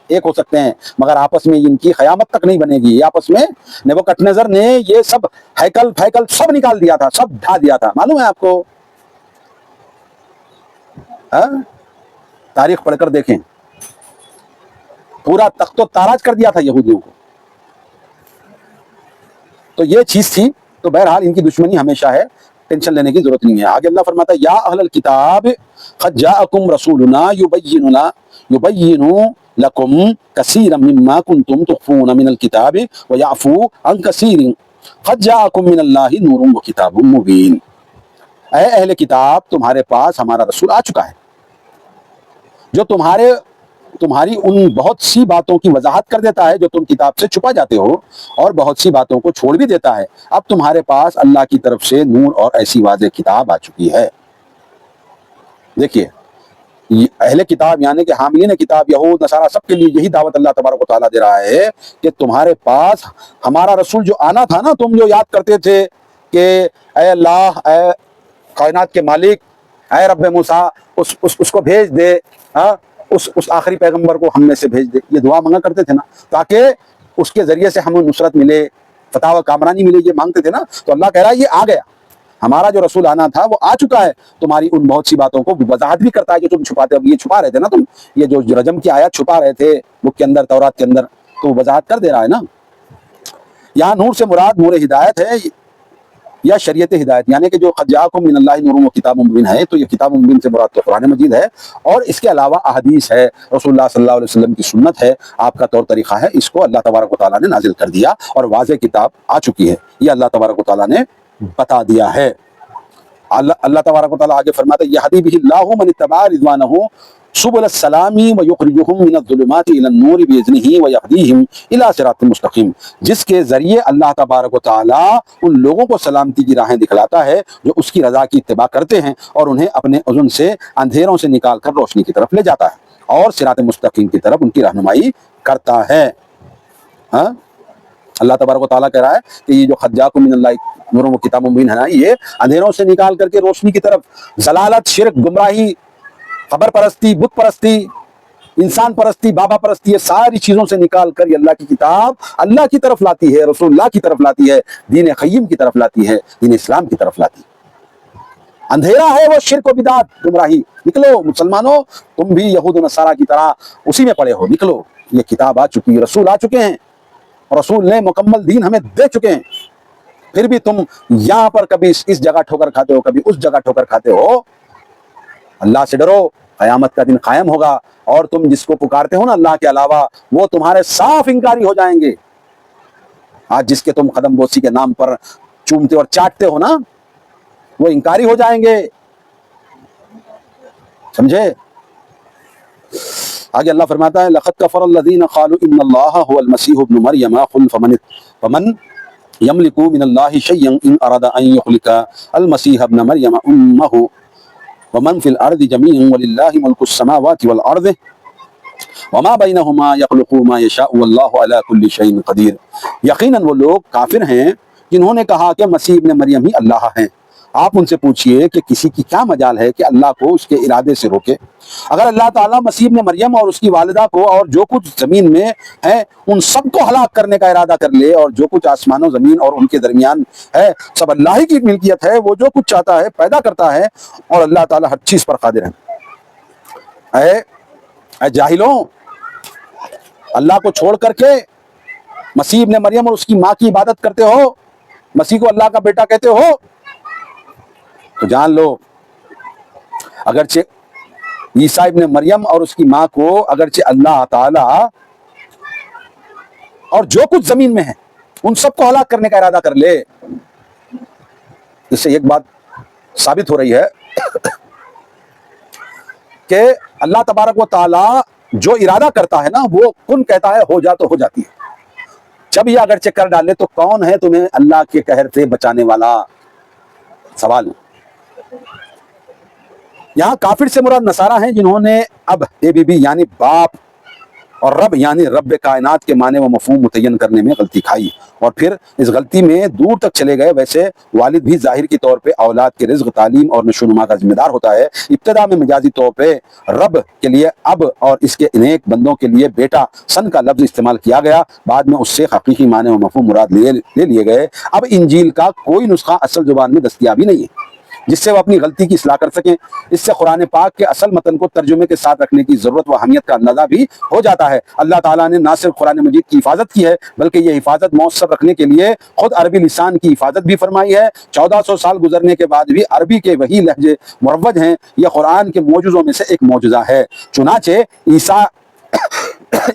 ایک ہو سکتے ہیں، مگر آپس میں ان کی قیامت تک نہیں بنے گی۔ یہ آپس میں نبوکدنضر نے یہ سب ہیکل پھیکل سب نکال دیا تھا، سب ڈھا دیا تھا، معلوم ہے آپ کو؟ تاریخ پڑھ کر دیکھیں، پورا تخت و تاراج کر دیا تھا یہودیوں کو۔ تو یہ چیز تھی۔ تو بہرحال ان کی دشمنی ہمیشہ ہے، ٹینشن لینے کی ضرورت نہیں ہے۔ آگے اللہ فرماتا ہے یا اہل الکتاب قد جاءکم رسولنا یبین لکم کثیرا مما کنتم تخفون من الکتاب ویعفو عن کثیر قد جاءکم من اللہ نور وکتاب مبین۔ اے اہل کتاب، تمہارے پاس ہمارا رسول آ چکا ہے جو تمہاری ان بہت سی باتوں کی وضاحت کر دیتا ہے جو تم کتاب سے چھپا جاتے ہو، اور بہت سی باتوں کو چھوڑ بھی دیتا ہے۔ اب تمہارے پاس اللہ کی طرف سے نور اور ایسی واضح کتاب آ چکی ہے۔ دیکھیے، اہل کتاب یعنی کہ حاملین کتاب، یہود نصارہ، سب کے لیے یہی دعوت اللہ تبارک و تعالیٰ دے رہا ہے کہ تمہارے پاس ہمارا رسول جو آنا تھا نا، تم جو یاد کرتے تھے کہ اے اللہ، اے کائنات کے مالک، اے رب موسیٰ، اس کو بھیج دے، اس آخری پیغمبر کو ہم میں سے بھیج دے، یہ دعا مانگا کرتے تھے نا، تاکہ اس کے ذریعے سے ہمیں نصرت ملے، فتح و کامرانی ملے، یہ مانگتے تھے نا۔ تو اللہ کہہ رہا ہے یہ آ گیا، ہمارا جو رسول آنا تھا وہ آ چکا ہے، تمہاری ان بہت سی باتوں کو وضاحت بھی کرتا ہے جو تم چھپاتے ہو۔ یہ چھپا رہے تھے نا تم، یہ جو رجم کی آیات چھپا رہے تھے بک کے اندر، تورات کے اندر، تو وہ وضاحت کر دے رہا ہے نا۔ یہاں نور سے مراد نور ہدایت ہے یا شریعت ہدایت، یعنی کہ جو قد جاءکم من اللہ نور و کتاب مبین ہے، تو یہ کتاب مبین سے مراد تو قرآن مجید ہے، اور اس کے علاوہ احادیث ہے، رسول اللہ صلی اللہ علیہ وسلم کی سنت ہے، آپ کا طور طریقہ ہے، اس کو اللہ تبارک و تعالیٰ نے نازل کر دیا اور واضح کتاب آ چکی ہے، یہ اللہ تبارک و تعالیٰ نے بتا دیا ہے۔ اللہ تبارک و تعالیٰ آگے فرماتا ہے یہدی بہ اللہ من اتبع رضوانہ سبل السلام ویخرجہم من الظلمات الی النور باذنہ ویہدیہم الی صراط مستقیم، جس کے ذریعے اللہ تبارک و تعالیٰ ان لوگوں کو سلامتی کی راہیں دکھلاتا ہے جو اس کی رضا کی اتباع کرتے ہیں، اور انہیں اپنے اذن سے اندھیروں سے نکال کر روشنی کی طرف لے جاتا ہے اور صراط مستقیم کی طرف ان کی رہنمائی کرتا ہے۔ اللہ تبارک و تعالیٰ کہہ رہا ہے کہ یہ جو قد جاءکم من اللہ نور و کتاب مبین ہے نا، یہ اندھیروں سے نکال کر کے روشنی کی طرف، ضلالت، شرک، گمراہی، قبر پرستی، بت پرستی، انسان پرستی، بابا پرستی، یہ ساری چیزوں سے نکال کر یہ اللہ کی کتاب اللہ کی طرف لاتی ہے، رسول اللہ کی طرف لاتی ہے، دین قیم کی طرف لاتی ہے، دین اسلام کی طرف لاتی ہے۔ اندھیرا ہے وہ شرک و بدعت، گمراہی، نکلو مسلمانوں، تم بھی یہود و نصارہ کی طرح اسی میں پڑے ہو، نکلو، یہ کتاب آ چکی، رسول آ چکے ہیں، رسول نے مکمل دین ہمیں دے چکے ہیں، پھر بھی تم یہاں پر کبھی اس جگہ ٹھوکر کھاتے ہو، کبھی اس جگہ ٹھوکر کھاتے ہو۔ اللہ سے ڈرو، قیامت کا دن قائم ہوگا، اور تم جس کو پکارتے ہو نا اللہ کے علاوہ، وہ تمہارے صاف انکاری ہو جائیں گے۔ آج جس کے تم قدم بوسی کے نام پر چومتے اور چاٹتے ہو نا، وہ انکاری ہو جائیں گے، سمجھے؟ آگے اللہ فرماتا ہے لقد کفر الذین قالوا ان اللہ هو المسیح ابن مریم قل فمن یملک من اللہ شیئا ان اراد ان یخلق المسیح ابن مریم امہ ومن فی الارض جميعا وللہ ملک السماوات والارض وما بینہما یخلق ما یشاء واللہ علی کل شیء قدیر۔ یقیناً وہ لوگ کافر ہیں جنہوں نے کہا کہ مسیح ابن مریم ہی اللہ ہیں۔ آپ ان سے پوچھئے کہ کسی کی کیا مجال ہے کہ اللہ کو اس کے ارادے سے روکے؟ اگر اللہ تعالیٰ مسیح ابن مریم اور اس کی والدہ کو اور جو کچھ زمین میں ہے ان سب کو ہلاک کرنے کا ارادہ کر لے، اور جو کچھ آسمان و زمین اور ان کے درمیان ہے سب اللہ ہی کی ملکیت ہے، وہ جو کچھ چاہتا ہے پیدا کرتا ہے، اور اللہ تعالیٰ ہر چیز پر قادر ہے۔ اے جاہلوں، اللہ کو چھوڑ کر کے مسیح ابن مریم اور اس کی ماں کی عبادت کرتے ہو، مسیح کو اللہ کا بیٹا کہتے ہو، تو جان لو اگرچہ عیسیٰ ابن مریم اور اس کی ماں کو اگرچہ اللہ تعالیٰ اور جو کچھ زمین میں ہے ان سب کو ہلاک کرنے کا ارادہ کر لے، اس سے ایک بات ثابت ہو رہی ہے کہ اللہ تبارک و تعالیٰ جو ارادہ کرتا ہے نا، وہ کن کہتا ہے ہو جا تو ہو جاتی ہے۔ جب یہ اگرچہ کر ڈالے تو کون ہے تمہیں اللہ کے قہر سے بچانے والا؟ سوال۔ یہاں کافر سے مراد نصارہ ہیں جنہوں نے اب یعنی باپ اور رب یعنی رب کائنات کے معنی و مفہوم متعین کرنے میں غلطی کھائی، اور پھر اس غلطی میں دور تک چلے گئے۔ ویسے والد بھی ظاہر کی طور پہ اولاد کے رزق، تعلیم اور نشو و نما کا ذمہ دار ہوتا ہے۔ ابتدا میں مجازی طور پہ رب کے لیے اب اور اس کے نیک بندوں کے لیے بیٹا سن کا لفظ استعمال کیا گیا، بعد میں اس سے حقیقی معنی و مفہوم مراد لے لیے گئے۔ اب انجیل کا کوئی نسخہ اصل زبان میں دستیاب ہی نہیں ہے جس سے وہ اپنی غلطی کی اصلاح کر سکیں۔ اس سے قرآن پاک کے اصل متن کو ترجمے کے ساتھ رکھنے کی ضرورت و اہمیت کا اندازہ بھی ہو جاتا ہے۔ اللہ تعالیٰ نے نہ صرف قرآن مجید کی حفاظت کی ہے بلکہ یہ حفاظت مؤثر رکھنے کے لیے خود عربی لسان کی حفاظت بھی فرمائی ہے۔ 1400 سال گزرنے کے بعد بھی عربی کے وہی لہجے مروج ہیں۔ یہ قرآن کے معجزوں میں سے ایک معجزہ ہے۔ چنانچہ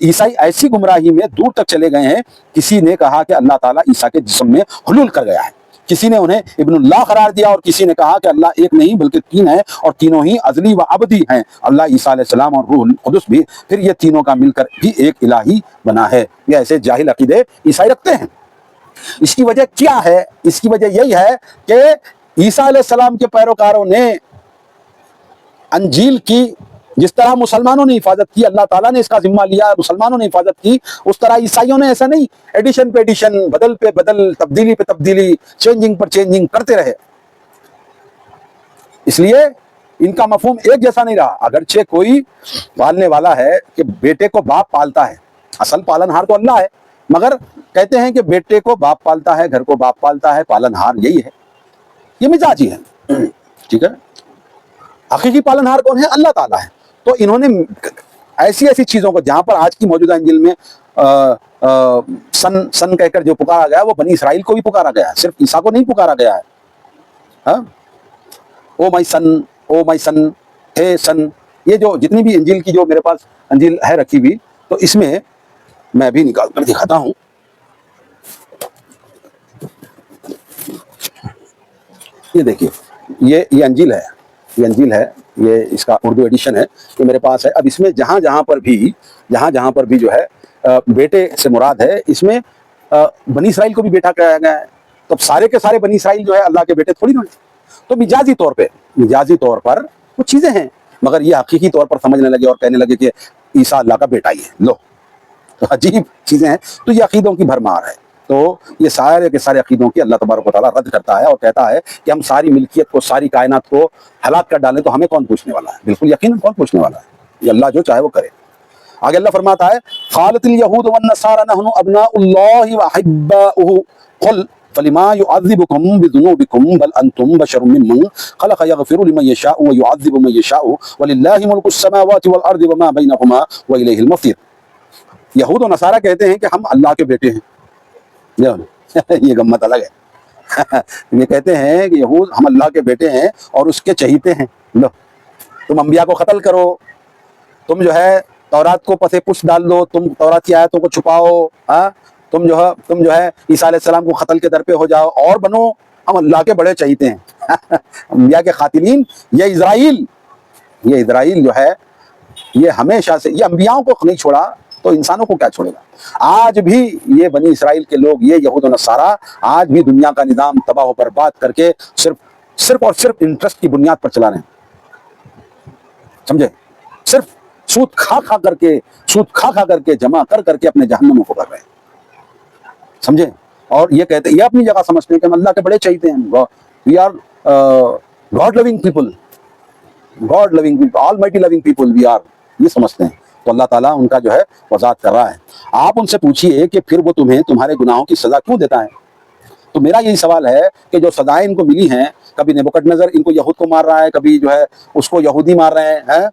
عیسائی ایسی گمراہی میں دور تک چلے گئے ہیں، کسی نے کہا کہ اللہ تعالیٰ عیسیٰ کے جسم میں حلول کر گیا ہے، کسی نے انہیں ابن اللہ قرار دیا، اور کسی نے کہا کہ اللہ ایک نہیں بلکہ تین ہے اور تینوں ہی ازلی و ابدی ہیں، اللہ، عیسیٰ علیہ السلام اور روح القدس بھی، پھر یہ تینوں کا مل کر بھی ایک الہی بنا ہے۔ یہ ایسے جاہل عقیدے عیسائی رکھتے ہیں۔ اس کی وجہ کیا ہے؟ اس کی وجہ یہی ہے کہ عیسیٰ علیہ السلام کے پیروکاروں نے انجیل کی جس طرح مسلمانوں نے حفاظت کی، اللہ تعالیٰ نے اس کا ذمہ لیا، مسلمانوں نے حفاظت کی، اس طرح عیسائیوں نے ایسا نہیں، ایڈیشن پہ ایڈیشن، بدل پہ بدل، تبدیلی پہ تبدیلی، چینجنگ پر چینجنگ کرتے رہے۔ اس لیے ان کا مفہوم ایک جیسا نہیں رہا۔ اگرچہ کوئی پالنے والا ہے کہ بیٹے کو باپ پالتا ہے، اصل پالنہار تو اللہ ہے، مگر کہتے ہیں کہ بیٹے کو باپ پالتا ہے، گھر کو باپ پالتا ہے، پالنہار یہی ہے۔ یہ مزاجی ہے، ٹھیک ہے۔ حقیقی پالنہار کون ہے؟ اللہ تعالیٰ ہے۔ تو انہوں نے ایسی چیزوں کو، جہاں پر آج کی موجودہ انجیل میں سن کہہ کر جو پکارا گیا وہ بنی اسرائیل کو بھی پکارا گیا ہے، صرف عیسیٰ کو نہیں پکارا گیا ہے۔ ہاں، او مائی سن، او مائی سن، ہے سن، یہ جو جتنی بھی انجیل کی جو میرے پاس انجیل ہے رکھی ہوئی، تو اس میں میں بھی نکال کر دکھاتا ہوں۔ یہ دیکھیے، یہ انجیل ہے، یہ انجیل ہے، یہ اس کا اردو ایڈیشن ہے، یہ میرے پاس ہے۔ اب اس میں جہاں جہاں پر بھی جو ہے بیٹے سے مراد ہے، اس میں بنی اسرائیل کو بھی بیٹا کہا گیا ہے۔ تو اب سارے کے سارے بنی اسرائیل جو ہے اللہ کے بیٹے تھوڑی نہ ہیں۔ تو مجازی طور پر وہ چیزیں ہیں، مگر یہ حقیقی طور پر سمجھنے لگے اور کہنے لگے کہ عیسیٰ اللہ کا بیٹا ہی ہے۔ لو، تو عجیب چیزیں ہیں۔ تو یہ عقیدوں کی بھرمار ہے۔ تو یہ سارے کے سارے عقیدوں کی اللہ تبارک و تعالیٰ رد کرتا ہے اور کہتا ہے کہ ہم ساری ملکیت کو، ساری کائنات کو ہلاک کر ڈالیں تو ہمیں کون پوچھنے والا ہے؟ بالکل یقیناً کون پوچھنے والا ہے؟ یہ اللہ جو چاہے وہ کرے۔ آگے اللہ فرماتا ہے، قالت الیہود والنصارى نحن ابناء اللہ واحباؤہ قل فلما يعذبكم بذنوبكم بل انتم بشر ممن خلق يغفر لمن يشاء ويعذب من يشاء وللہ ملک السماوات والارض وما بینہما والیہ المصیر۔ یہود و نصارہ کہتے ہیں کہ ہم اللہ کے بیٹے ہیں۔ یہ گمت الگ ہے۔ یہ کہتے ہیں کہ یہود ہم اللہ کے بیٹے ہیں اور اس کے چہیتے ہیں۔ لو، تم انبیاء کو قتل کرو، تم جو ہے تورات کو پسے پش ڈال دو، تم تورات کی آیتوں کو چھپاؤ، تم جو ہے عیسیٰ علیہ السلام کو قتل کے در پہ ہو جاؤ اور بنو ہم اللہ کے بڑے چہیتے ہیں۔ انبیاء کے قاتلین، یہ اسرائیل جو ہے یہ ہمیشہ سے، یہ انبیاءوں کو نہیں چھوڑا تو انسانوں کو کیا چھوڑے گا؟ آج بھی یہ بنی اسرائیل کے لوگ، یہ یہود و نصارہ، آج بھی دنیا کا نظام تباہ و برباد کر کے صرف اور صرف انٹرسٹ کی بنیاد پر چلا رہے ہیں۔ سمجھے؟ صرف سود کھا کر کے جمع کر کے اپنے جہنموں کو کر رہے ہیں۔ سمجھے؟ اور یہ کہتے ہیں، یہ اپنی جگہ سمجھتے ہیں کہ ہم اللہ کے بڑے چاہیتے ہیں، we are god loving people, almighty loving people we are, یہ سمجھتے ہیں۔ تو اللہ تعالیٰ ان کا جو ہے وضاحت کر رہا ہے۔ آپ ان سے پوچھیے کہ پھر وہ تمہیں تمہارے گناہوں کی سزا کیوں دیتا ہے؟ تو میرا یہی سوال ہے کہ جو سزائیں ان کو ملی ہیں، کبھی نبوکدنضر ان کو یہود کو مار رہا ہے، کبھی جو ہے اس کو یہودی مار رہے ہیں،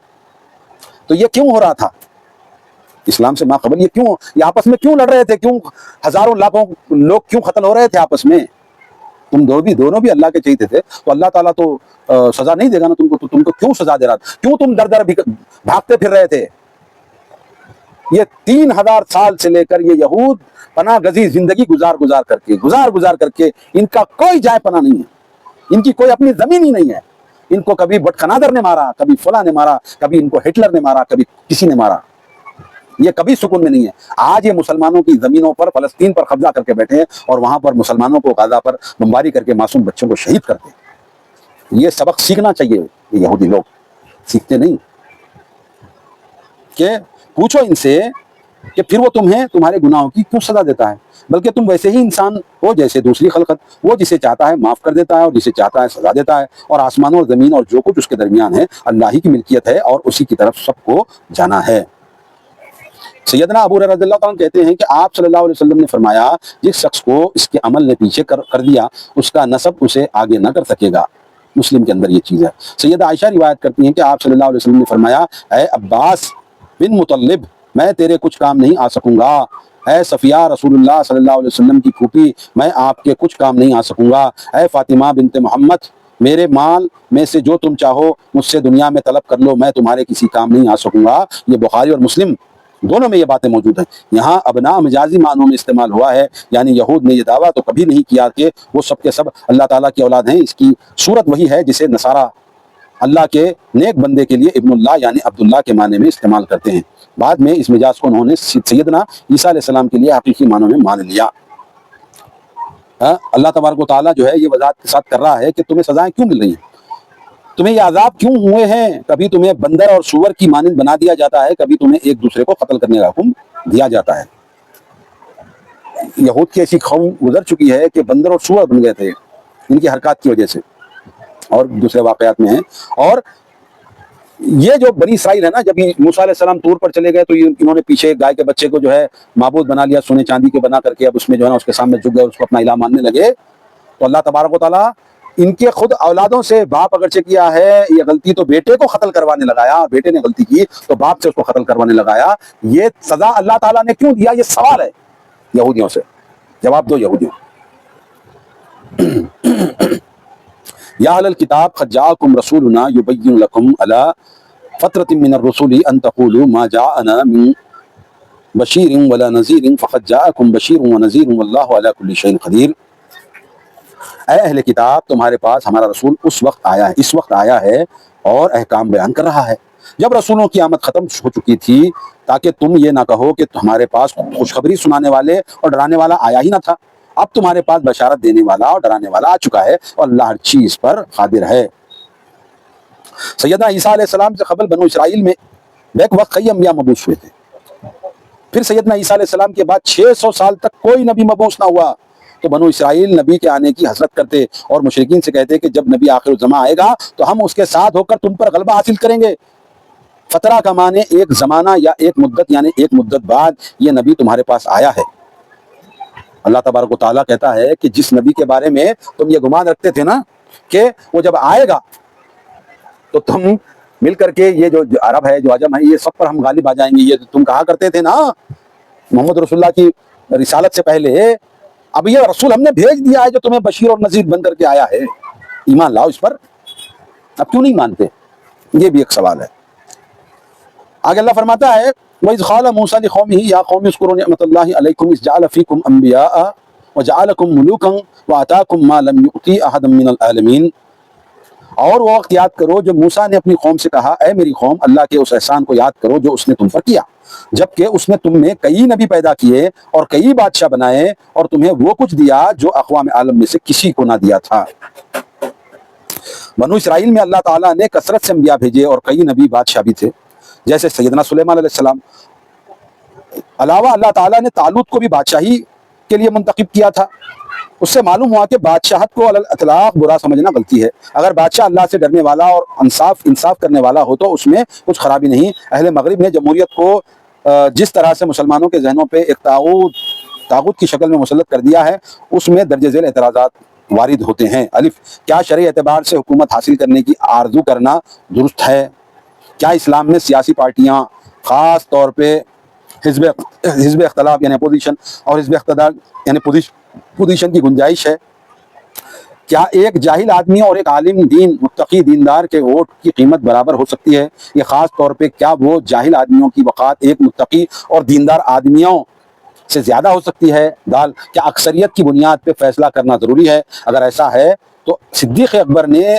تو یہ کیوں ہو رہا تھا؟ اسلام سے ماقبل یہ آپس میں کیوں لڑ رہے تھے؟ کیوں ہزاروں لاکھوں لوگ کیوں قتل ہو رہے تھے آپس میں؟ تم دونوں بھی اللہ کے چہیتے تھے، تو اللہ تعالیٰ تو سزا نہیں دے گا نا تم کو؟ تو تم کو کیوں سزا دے رہا تھا؟ کیوں تم در بھاگتے پھر رہے تھے؟ یہ 3000 سال سے لے کر یہ یہود پناہ گزین زندگی گزار کر کے ان کا کوئی جائے پناہ نہیں ہے، ان کی کوئی اپنی زمین ہی نہیں ہے۔ ان کو کبھی بٹخنادر نے مارا، کبھی فلاں نے مارا، کبھی ان کو ہٹلر نے مارا، کبھی کسی نے مارا، یہ کبھی سکون میں نہیں ہے۔ آج یہ مسلمانوں کی زمینوں پر، فلسطین پر قبضہ کر کے بیٹھے ہیں اور وہاں پر مسلمانوں کو غزہ پر بمباری کر کے معصوم بچوں کو شہید کرتے ہیں۔ یہ سبق سیکھنا چاہیے، یہ یہودی لوگ سیکھتے نہیں۔ کہ پوچھو ان سے کہ پھر وہ تمہیں تمہارے گناہوں کی کیوں سزا دیتا ہے، بلکہ تم ویسے ہی انسان ہو جیسے دوسری خلقت، وہ جسے چاہتا ہے معاف کر دیتا ہے اور جسے چاہتا ہے سزا دیتا ہے، اور آسمانوں اور زمین اور جو کچھ اس کے درمیان ہے اللہ ہی کی ملکیت ہے اور اسی کی طرف سب کو جانا ہے۔ سیدنا ابو ہریرہ رضی اللہ عنہ کہتے ہیں کہ آپ صلی اللہ علیہ وسلم نے فرمایا جس شخص کو اس کے عمل نے پیچھے کر دیا اس کا نسب اسے آگے نہ کر سکے گا۔ مسلم کے اندر یہ چیز ہے۔ سیدہ عائشہ روایت کرتی ہیں کہ آپ صلی اللہ علیہ وسلم نے فرمایا اے عباس بن مطلب میں تیرے کچھ کام نہیں آ سکوں گا، اے صفیہ رسول اللہ صلی اللہ علیہ وسلم کی پھوپھی میں آپ کے کچھ کام نہیں آ سکوں گا، اے فاطمہ بنت محمد میرے مال میں سے جو تم چاہو مجھ سے دنیا میں طلب کر لو، میں تمہارے کسی کام نہیں آ سکوں گا۔ یہ بخاری اور مسلم دونوں میں یہ باتیں موجود ہیں۔ یہاں ابناء مجازی معنوں میں استعمال ہوا ہے، یعنی یہود نے یہ دعویٰ تو کبھی نہیں کیا کہ وہ سب کے سب اللہ تعالیٰ کی اولاد ہیں۔ اس کی صورت وہی ہے جسے نصارہ اللہ کے نیک بندے کے لیے ابن اللہ یعنی عبداللہ کے معنی میں استعمال کرتے ہیں۔ بعد میں اس مجاز کو انہوں نے سیدنا عیسیٰ علیہ السلام کے لیے حقیقی معنوں میں مان لیا۔ اللہ تبارک و تعالیٰ جو ہے یہ وضاحت کے ساتھ کر رہا ہے کہ تمہیں سزائیں کیوں مل رہی ہیں، تمہیں یہ عذاب کیوں ہوئے ہیں، کبھی تمہیں بندر اور سور کی مانند بنا دیا جاتا ہے، کبھی تمہیں ایک دوسرے کو قتل کرنے کا حکم دیا جاتا ہے۔ یہود کی ایسی قوم گزر چکی ہے کہ بندر اور سور بن گئے تھے ان کی حرکات کی وجہ سے، اور دوسرے واقعات میں ہیں۔ اور یہ جو بنی اسرائیل ہے نا، جب موسیٰ علیہ السلام طور پر چلے گئے تو انہوں نے پیچھے گائے کے بچے کو جو ہے معبود بنا لیا، سونے چاندی کے بنا کر کے، اب اس میں جو ہے نا اس کے سامنے جھک گئے، اس کو اپنا الہ ماننے لگے۔ تو اللہ تبارک و تعالیٰ ان کے خود اولادوں سے باپ اگرچہ کیا ہے یہ غلطی تو بیٹے کو قتل کروانے لگایا، بیٹے نے غلطی کی تو باپ سے اس کو قتل کروانے لگایا۔ یہ سزا اللہ تعالیٰ نے کیوں دیا، یہ سوال ہے یہودیوں سے، جواب دو یہودیوں۔ یا اہل الکتاب قد جاءکم رسولنا یبین لکم علی فترۃ من الرسل ان تقولوا ما جاءنا من بشیر ولا نذیر فقد جاءکم بشیر ونذیر واللہ علی کل شیء قدیر۔ اے اہل کتاب تمہارے پاس ہمارا رسول اس وقت آیا ہے اور احکام بیان کر رہا ہے جب رسولوں کی آمد ختم ہو چکی تھی، تاکہ تم یہ نہ کہو کہ ہمارے پاس خوشخبری سنانے والے اور ڈرانے والا آیا ہی نہ تھا۔ اب تمہارے پاس بشارت دینے والا اور ڈرانے والا آ چکا ہے اور اللہ ہر چیز پر قادر ہے۔ سیدنا عیسیٰ علیہ السلام سے قبل بنو اسرائیل میں بیک وقت کئی انبیاء مبعوث ہوئے تھے، پھر سیدنا عیسیٰ علیہ السلام کے بعد 600 سال تک کوئی نبی مبعوث نہ ہوا۔ تو بنو اسرائیل نبی کے آنے کی حسرت کرتے اور مشرکین سے کہتے کہ جب نبی آخر الزماں آئے گا تو ہم اس کے ساتھ ہو کر تم پر غلبہ حاصل کریں گے۔ فترہ کا معنی ایک زمانہ یا ایک مدت، یعنی ایک مدت بعد یہ نبی تمہارے پاس آیا ہے۔ اللہ تبارک و تعالیٰ کہتا ہے کہ جس نبی کے بارے میں تم یہ گمان رکھتے تھے نا کہ وہ جب آئے گا تو تم مل کر کے یہ جو عرب ہے جو عجم ہے یہ سب پر ہم غالب آ جائیں گے، یہ تم کہا کرتے تھے نا محمد رسول اللہ کی رسالت سے پہلے، اب یہ رسول ہم نے بھیج دیا ہے جو تمہیں بشیر اور نذیر بن کر کے آیا ہے، ایمان لاؤ اس پر، اب کیوں نہیں مانتے؟ یہ بھی ایک سوال ہے۔ آگے اللہ فرماتا ہے وَإِذْ قَالَ مُوسَىٰ لِقَوْمِهِ يَا قَوْمِ اذْكُرُوا نِعْمَةَ اللَّهِ عَلَيْكُمْ إِذْ جَعَلَ فِيكُمْ أَنْبِيَاءَ وَجَعَلَكُمْ مُلُوكًا وَآتَاكُمْ مَا لَمْ يُؤْتِ أَحَدًا مِّنَ الْعَالَمِينَ۔ اور وہ وقت یاد کرو جب موسیٰ نے اپنی قوم سے کہا اے میری قوم اللہ کے اس احسان کو یاد کرو جو اس نے تم پر کیا، جبکہ اس نے تم میں کئی نبی پیدا کیے اور کئی بادشاہ بنائے اور تمہیں وہ کچھ دیا جو اقوام عالم میں سے کسی کو نہ دیا تھا۔ بنو اسرائیل میں اللہ تعالیٰ نے کثرت سے انبیاء بھیجے اور کئی نبی بادشاہ بھی تھے، جیسے سیدنا سلیمان علیہ السلام۔ علاوہ اللہ تعالیٰ نے طالوت کو بھی بادشاہی کے لیے منتخب کیا تھا۔ اس سے معلوم ہوا کہ بادشاہت کو علی الاطلاق برا سمجھنا غلطی ہے۔ اگر بادشاہ اللہ سے ڈرنے والا اور انصاف کرنے والا ہو تو اس میں کچھ خرابی نہیں۔ اہل مغرب نے جمہوریت کو جس طرح سے مسلمانوں کے ذہنوں پہ ایک طاغوت کی شکل میں مسلط کر دیا ہے اس میں درج ذیل اعتراضات وارد ہوتے ہیں۔ الف، کیا شرعی اعتبار سے حکومت حاصل کرنے کی آرزو کرنا درست ہے؟ کیا اسلام میں سیاسی پارٹیاں خاص طور پہ حزب اختلاف یعنی اپوزیشن اور حزب اقتدار یعنی پوزیشن کی گنجائش ہے؟ کیا ایک جاہل آدمی اور ایک عالم دین متقی دیندار کے ووٹ کی قیمت برابر ہو سکتی ہے؟ یہ خاص طور پہ کیا وہ جاہل آدمیوں کی وقات ایک متقی اور دیندار آدمیوں سے زیادہ ہو سکتی ہے؟ دال، کیا اکثریت کی بنیاد پہ فیصلہ کرنا ضروری ہے؟ اگر ایسا ہے تو صدیق اکبر نے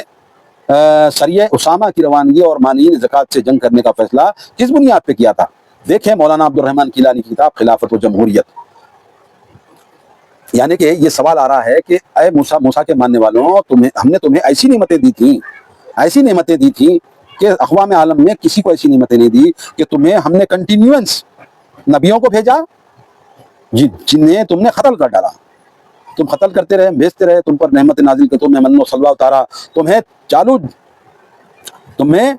سریہ اسامہ کی روانگی اور مانعین زکوٰۃ سے جنگ کرنے کا فیصلہ کس بنیاد پہ کیا تھا؟ دیکھیں مولانا عبد الرحمن کیلانی کی کتاب خلافت و جمہوریت۔ یعنی کہ یہ سوال آ رہا ہے کہ اے موسیٰ کے ماننے والوں، ہم نے تمہیں ایسی نعمتیں دی تھیں کہ اقوام عالم میں کسی کو ایسی نعمتیں نہیں دی کہ تمہیں ہم نے کنٹینیوس نبیوں کو بھیجا جنہیں تم نے قتل کر ڈالا. تم قتل کرتے رہے, بھیجتے رہے, تم پر نعمت نازل کی, تمہیں من و سلوہ اتارا, تمہیں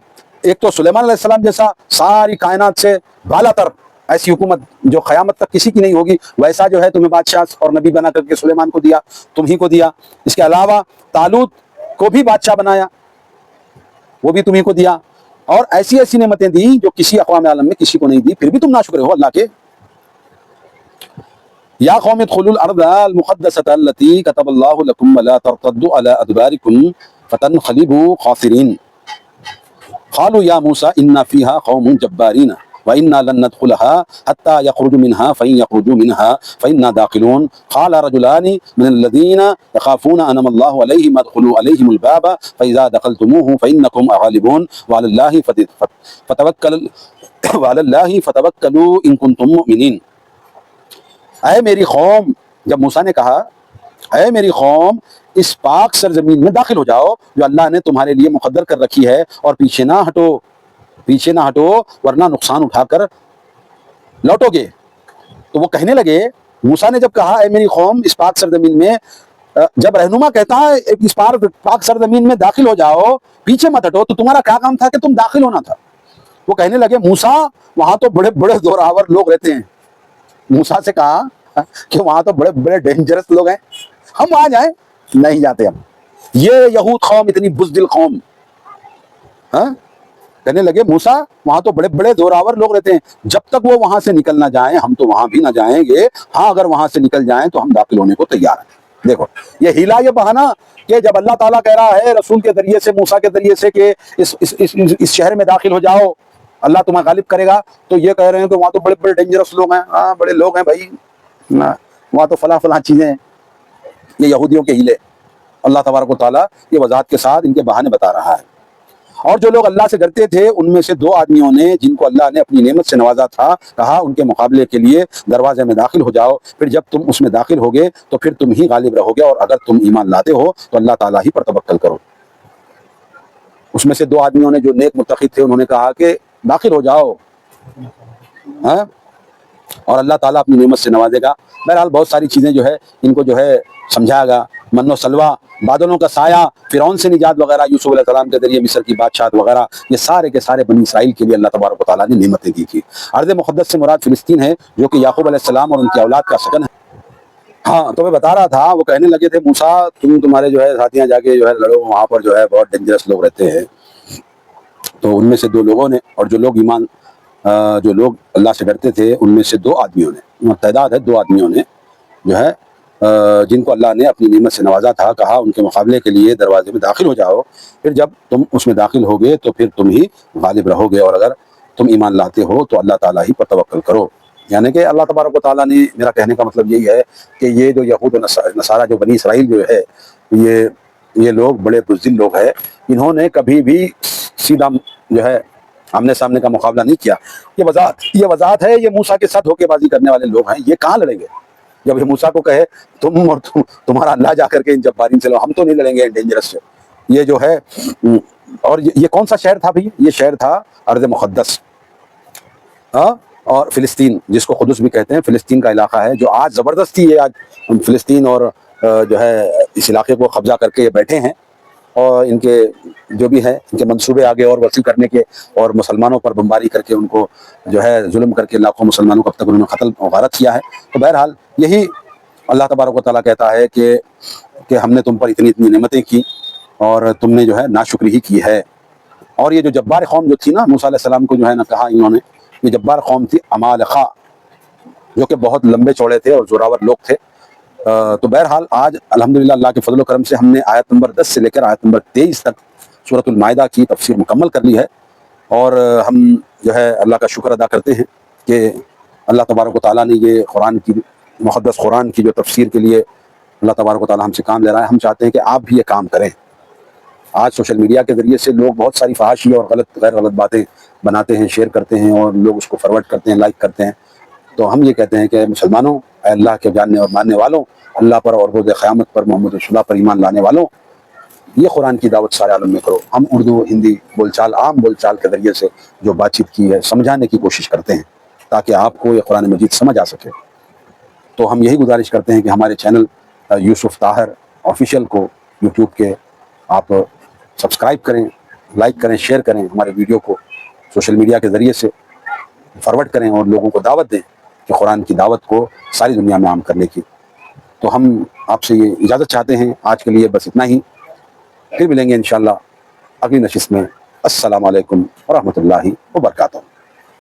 ایک تو سلیمان علیہ السلام جیسا ساری کائنات سے بالا تر ایسی حکومت جو قیامت تک کسی کی نہیں ہوگی, ویسا جو ہے تمہیں بادشاہ اور نبی بنا کر کے سلیمان کو دیا, تم ہی کو دیا. اس کے علاوہ طالوت کو بھی بادشاہ بنایا, وہ بھی تمہیں کو دیا, اور ایسی ایسی نعمتیں دی جو کسی اقوام عالم میں کسی کو نہیں دی, پھر بھی تم ناشکر ہو اللہ کے. یا قوم ادخلوا الارض المقدسۃ التي كتب الله لكم ولا ترتدوا على ادباركم فتنقلبوا خاسرين. قالوا يا موسى إن فيها قوم جبارين وإنا لن ندخلها حتى يخرجوا منها فإن يخرجوا منها فإنا داخلون. قال رجلان من الذين يخافون أنعم الله عليهم ادخلوا عليهم الباب فإذا دخلتموه فإنكم غالبون وعلى الله فتوكلوا إن كنتم مؤمنين. اے میری قوم, جب موسیٰ نے کہا اے میری قوم اس پاک سرزمین میں داخل ہو جاؤ جو اللہ نے تمہارے لیے مقدر کر رکھی ہے, اور پیچھے نہ ہٹو ورنہ نقصان اٹھا کر لوٹو گے. تو وہ کہنے لگے, موسیٰ نے جب کہا اے میری قوم اس پاک سرزمین میں, جب رہنما کہتا ہے اس پاک سرزمین میں داخل ہو جاؤ پیچھے مت ہٹو, تو تمہارا کیا کام تھا کہ تم داخل ہونا تھا. وہ کہنے لگے موسیٰ وہاں تو بڑے بڑے زوراور لوگ رہتے ہیں. موسیٰ سے کہا کہ وہاں تو بڑے بڑے ڈینجرس لوگ ہیں, ہم وہاں جائیں, نہیں جاتے ہم. یہ یہود قوم اتنی بزدل قوم کہنے لگے موسیٰ وہاں تو بڑے بڑے زوراور لوگ رہتے ہیں, جب تک وہ وہاں سے نکل نہ جائیں ہم تو وہاں بھی نہ جائیں گے. ہاں اگر وہاں سے نکل جائیں تو ہم داخل ہونے کو تیار ہیں. دیکھو یہ ہیلا, یہ بہانہ کہ جب اللہ تعالیٰ کہہ رہا ہے رسول کے ذریعے سے, موسیٰ کے ذریعے سے کہ اس شہر میں داخل ہو جاؤ, اللہ تمہیں غالب کرے گا, تو یہ کہہ رہے ہیں کہ وہاں تو بڑے بڑے ڈینجرس لوگ ہیں. ہاں بڑے لوگ ہیں بھائی, وہاں تو فلاں چیزیں ہیں. یہ یہودیوں کے ہیلے. اللہ تبارک و تعالیٰ یہ وضاحت کے ساتھ ان کے بہانے بتا رہا ہے. اور جو لوگ اللہ سے ڈرتے تھے ان میں سے دو آدمیوں نے جن کو اللہ نے اپنی نعمت سے نوازا تھا, کہا ان کے مقابلے کے لیے دروازے میں داخل ہو جاؤ, پھر جب تم اس میں داخل ہوگے تو پھر تم ہی غالب رہو گے, اور اگر تم ایمان لاتے ہو تو اللہ تعالیٰ ہی پر توکل کرو. اس میں سے دو آدمیوں نے جو نیک متقی تھے انہوں نے کہا کہ داخل ہو جاؤ, اور اللہ تعالیٰ اپنی نعمت سے نوازے گا. بہرحال بہت ساری چیزیں جو ہے ان کو جو ہے سمجھایا گا, من و سلوہ, بادلوں کا سایہ, فرعون سے نجات وغیرہ, یوسف علیہ السلام کے ذریعے مصر کی بادشاہت وغیرہ, یہ سارے کے سارے بنی اسرائیل کے لیے اللہ تبارک و تعالیٰ نے نعمتیں دی تھی. ارض مقدس سے مراد فلسطین ہے جو کہ یعقوب علیہ السلام اور ان کی اولاد کا سکن ہے. ہاں تو میں بتا رہا تھا, وہ کہنے لگے تھے موسیٰ تمہارے جو ہے ساتھیاں جا کے جو ہے لڑو, وہاں پر جو ہے بہت ڈینجرس لوگ رہتے ہیں. تو ان میں سے دو لوگوں نے, اور جو لوگ اللہ سے ڈرتے تھے ان میں سے دو آدمیوں نے, تعداد ہے دو آدمیوں نے جو ہے جن کو اللہ نے اپنی نعمت سے نوازا تھا, کہا ان کے مقابلے کے لیے دروازے میں داخل ہو جاؤ, پھر جب تم اس میں داخل ہوگے تو پھر تم ہی غالب رہو گے, اور اگر تم ایمان لاتے ہو تو اللہ تعالیٰ ہی پر توکل کرو. یعنی کہ اللہ تبارک و تعالیٰ نے, میرا کہنے کا مطلب یہی ہے کہ یہ جو یہود و نصارہ جو بنی اسرائیل جو ہے یہ لوگ بڑے بزدل لوگ ہیں, انہوں نے کبھی بھی سیدھا جو ہے آمنے سامنے کا مقابلہ نہیں کیا. یہ وضاحت ہے, یہ موسیٰ کے ساتھ دھوکے بازی کرنے والے لوگ ہیں. یہ کہاں لڑیں گے جب یہ موسیٰ کو کہے تم اور تمہارا اللہ جا کر کے ان جبارین سے لو, ہم تو نہیں لڑیں گے ڈینجرس سے. یہ جو ہے, اور یہ کون سا شہر تھا بھائی؟ یہ شہر تھا ارض مقدس, اور فلسطین جس کو قدس بھی کہتے ہیں. فلسطین کا علاقہ ہے جو آج زبردستی ہے, آج فلسطین اور جو ہے اس علاقے کو قبضہ کر کے یہ بیٹھے ہیں, اور ان کے جو بھی ہے ان کے منصوبے آگے اور وسیع کرنے کے, اور مسلمانوں پر بمباری کر کے ان کو جو ہے ظلم کر کے لاکھوں مسلمانوں کو اب تک انہوں نے قتل و غارت کیا ہے. تو بہرحال یہی اللہ تبارک و تعالیٰ کہتا ہے کہ ہم نے تم پر اتنی نعمتیں کی اور تم نے جو ہے ناشکری ہی کی ہے. اور یہ جو جبار قوم جو تھی نا, موسیٰ علیہ السلام کو جو ہے نا کہا انہوں نے, یہ جبار قوم تھی عمالقہ, جو کہ بہت لمبے چوڑے تھے اور زوراور لوگ تھے. تو بہرحال آج الحمدللہ اللہ کے فضل و کرم سے ہم نے آیت نمبر 10 سے لے کر آیت نمبر 23 تک سورۃ المائدہ کی تفسیر مکمل کر لی ہے, اور ہم جو ہے اللہ کا شکر ادا کرتے ہیں کہ اللہ تبارک و تعالیٰ نے یہ قرآن کی مقدس قرآن کی جو تفسیر کے لیے اللہ تبارک و تعالیٰ ہم سے کام لے رہا ہے. ہم چاہتے ہیں کہ آپ بھی یہ کام کریں. آج سوشل میڈیا کے ذریعے سے لوگ بہت ساری فحاشی اور غیر غلط باتیں بناتے ہیں, شیئر کرتے ہیں, اور لوگ اس کو فارورڈ کرتے ہیں, لائک کرتے ہیں. تو ہم یہ کہتے ہیں کہ مسلمانوں, اے اللہ کے جاننے اور ماننے والوں, اللہ پر اور روز قیامت پر, محمد رسول اللہ پر ایمان لانے والوں, یہ قرآن کی دعوت سارے عالم میں کرو. ہم اردو ہندی بول چال, عام بول چال کے ذریعے سے جو بات چیت کی ہے سمجھانے کی کوشش کرتے ہیں. تاکہ آپ کو یہ قرآن مجید سمجھ آ سکے۔ تو ہم یہی گزارش کرتے ہیں کہ ہمارے چینل یوسف طاہر آفیشیل کو یوٹیوب کے آپ سبسکرائب کریں، لائک کریں، شیئر کریں، ہمارے ویڈیو کو سوشل میڈیا کے ذریعے سے فارورڈ کریں اور لوگوں کو دعوت دیں کہ قرآن کی دعوت کو ساری دنیا میں عام کرنے کی۔ تو ہم آپ سے یہ اجازت چاہتے ہیں، آج کے لیے بس اتنا ہی، پھر ملیں گے انشاءاللہ اگلی نشست میں۔ السلام علیکم ورحمۃ اللہ وبرکاتہ۔